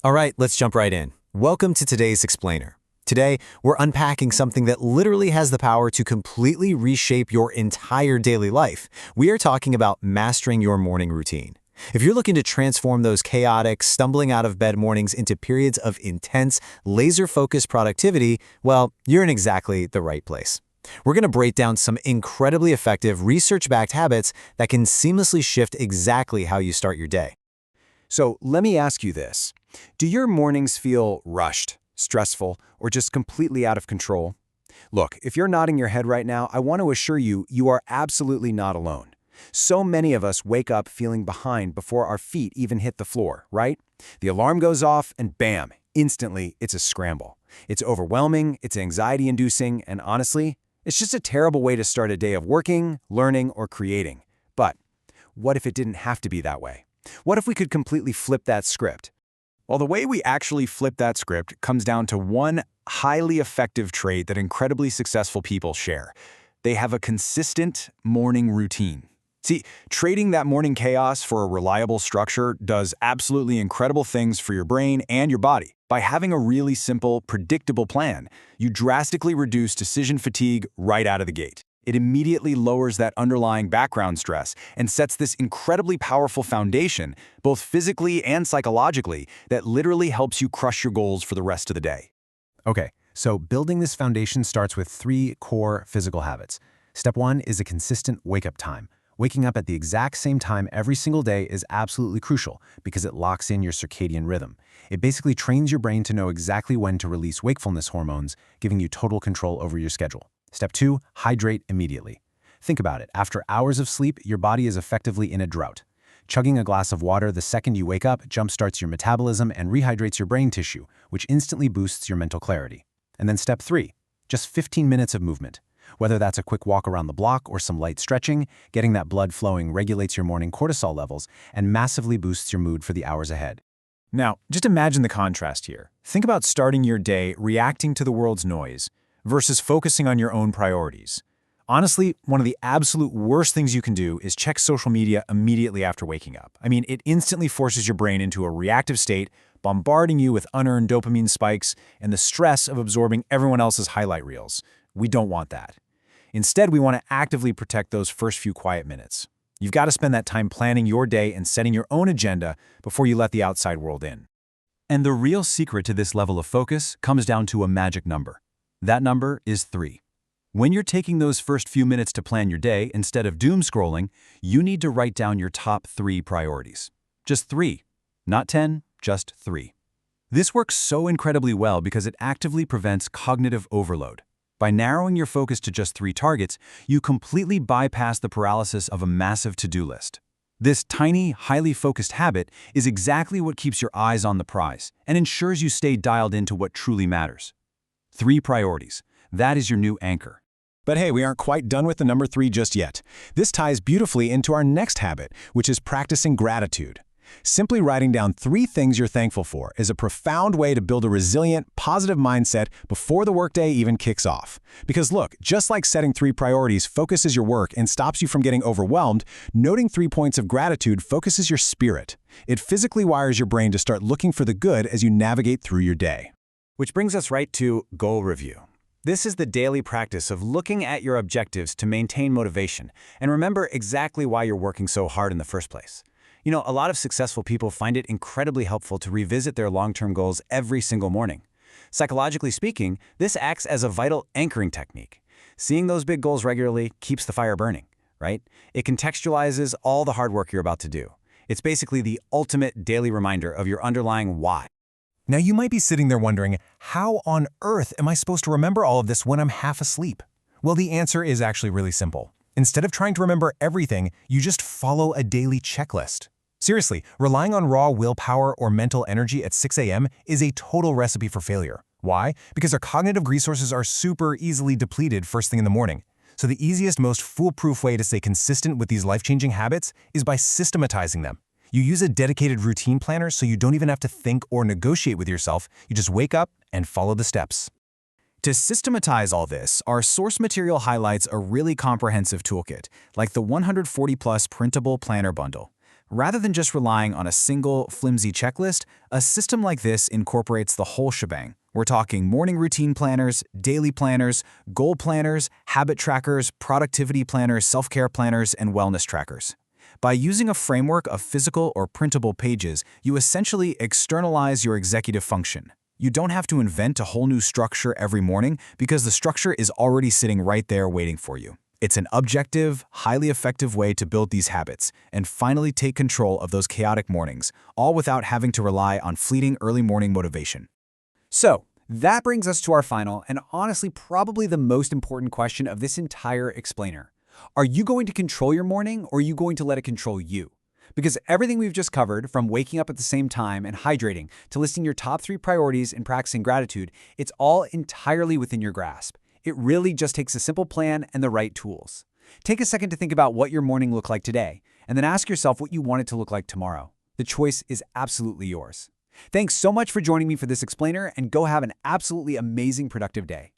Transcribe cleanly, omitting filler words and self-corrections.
All right, let's jump right in. Welcome to today's Explainer. Today, we're unpacking something that literally has the power to completely reshape your entire daily life. We are talking about mastering your morning routine. If you're looking to transform those chaotic, stumbling out of bed mornings into periods of intense, laser-focused productivity, well, you're in exactly the right place. We're going to break down some incredibly effective, research-backed habits that can seamlessly shift exactly how you start your day. So let me ask you this. Do your mornings feel rushed, stressful, or just completely out of control? Look, if you're nodding your head right now, I want to assure you, you are absolutely not alone. So many of us wake up feeling behind before our feet even hit the floor, right? The alarm goes off and bam, instantly it's a scramble. It's overwhelming, it's anxiety-inducing, and honestly, it's just a terrible way to start a day of working, learning, or creating. But what if it didn't have to be that way? What if we could completely flip that script? Well, the way we actually flip that script comes down to one highly effective trait that incredibly successful people share. They have a consistent morning routine. See, trading that morning chaos for a reliable structure does absolutely incredible things for your brain and your body. By having a really simple, predictable plan, you drastically reduce decision fatigue right out of the gate. It immediately lowers that underlying background stress and sets this incredibly powerful foundation, both physically and psychologically, that literally helps you crush your goals for the rest of the day. Okay, so building this foundation starts with 3 core physical habits. Step 1 is a consistent wake-up time. Waking up at the exact same time every single day is absolutely crucial because it locks in your circadian rhythm. It basically trains your brain to know exactly when to release wakefulness hormones, giving you total control over your schedule. Step 2, hydrate immediately. Think about it. After hours of sleep, your body is effectively in a drought. Chugging a glass of water the second you wake up jumpstarts your metabolism and rehydrates your brain tissue, which instantly boosts your mental clarity. And then step 3, just 15 minutes of movement. Whether that's a quick walk around the block or some light stretching, getting that blood flowing regulates your morning cortisol levels and massively boosts your mood for the hours ahead. Now, just imagine the contrast here. Think about starting your day reacting to the world's noise versus focusing on your own priorities. Honestly, one of the absolute worst things you can do is check social media immediately after waking up. I mean, it instantly forces your brain into a reactive state, bombarding you with unearned dopamine spikes and the stress of absorbing everyone else's highlight reels. We don't want that. Instead, we want to actively protect those first few quiet minutes. You've got to spend that time planning your day and setting your own agenda before you let the outside world in. And the real secret to this level of focus comes down to a magic number. That number is 3. When you're taking those first few minutes to plan your day instead of doom scrolling, you need to write down your top 3 priorities. Just 3. Not 10, just 3. This works so incredibly well because it actively prevents cognitive overload. By narrowing your focus to just 3 targets, you completely bypass the paralysis of a massive to-do list. This tiny, highly focused habit is exactly what keeps your eyes on the prize and ensures you stay dialed into what truly matters. 3 priorities. That is your new anchor. But hey, we aren't quite done with the number 3 just yet. This ties beautifully into our next habit, which is practicing gratitude. Simply writing down 3 things you're thankful for is a profound way to build a resilient, positive mindset before the workday even kicks off. Because look, just like setting 3 priorities focuses your work and stops you from getting overwhelmed, noting 3 points of gratitude focuses your spirit. It physically wires your brain to start looking for the good as you navigate through your day. Which brings us right to goal review. This is the daily practice of looking at your objectives to maintain motivation and remember exactly why you're working so hard in the first place. You know, a lot of successful people find it incredibly helpful to revisit their long-term goals every single morning. Psychologically speaking, this acts as a vital anchoring technique. Seeing those big goals regularly keeps the fire burning, right? It contextualizes all the hard work you're about to do. It's basically the ultimate daily reminder of your underlying why. Now you might be sitting there wondering, how on earth am I supposed to remember all of this when I'm half asleep? Well, the answer is actually really simple. Instead of trying to remember everything, you just follow a daily checklist. Seriously, relying on raw willpower or mental energy at 6 a.m. is a total recipe for failure. Why? Because our cognitive resources are super easily depleted first thing in the morning. So the easiest, most foolproof way to stay consistent with these life-changing habits is by systematizing them. You use a dedicated routine planner so you don't even have to think or negotiate with yourself. You just wake up and follow the steps. To systematize all this, our source material highlights a really comprehensive toolkit, like the 140-plus printable planner bundle. Rather than just relying on a single, flimsy checklist, a system like this incorporates the whole shebang. We're talking morning routine planners, daily planners, goal planners, habit trackers, productivity planners, self-care planners, and wellness trackers. By using a framework of physical or printable pages, you essentially externalize your executive function. You don't have to invent a whole new structure every morning because the structure is already sitting right there waiting for you. It's an objective, highly effective way to build these habits and finally take control of those chaotic mornings, all without having to rely on fleeting early morning motivation. So, that brings us to our final and honestly probably the most important question of this entire explainer. Are you going to control your morning or are you going to let it control you? Because everything we've just covered, from waking up at the same time and hydrating to listing your top 3 priorities and practicing gratitude, it's all entirely within your grasp. It really just takes a simple plan and the right tools. Take a second to think about what your morning looked like today, and then ask yourself what you want it to look like tomorrow. The choice is absolutely yours. Thanks so much for joining me for this explainer, and go have an absolutely amazing productive day.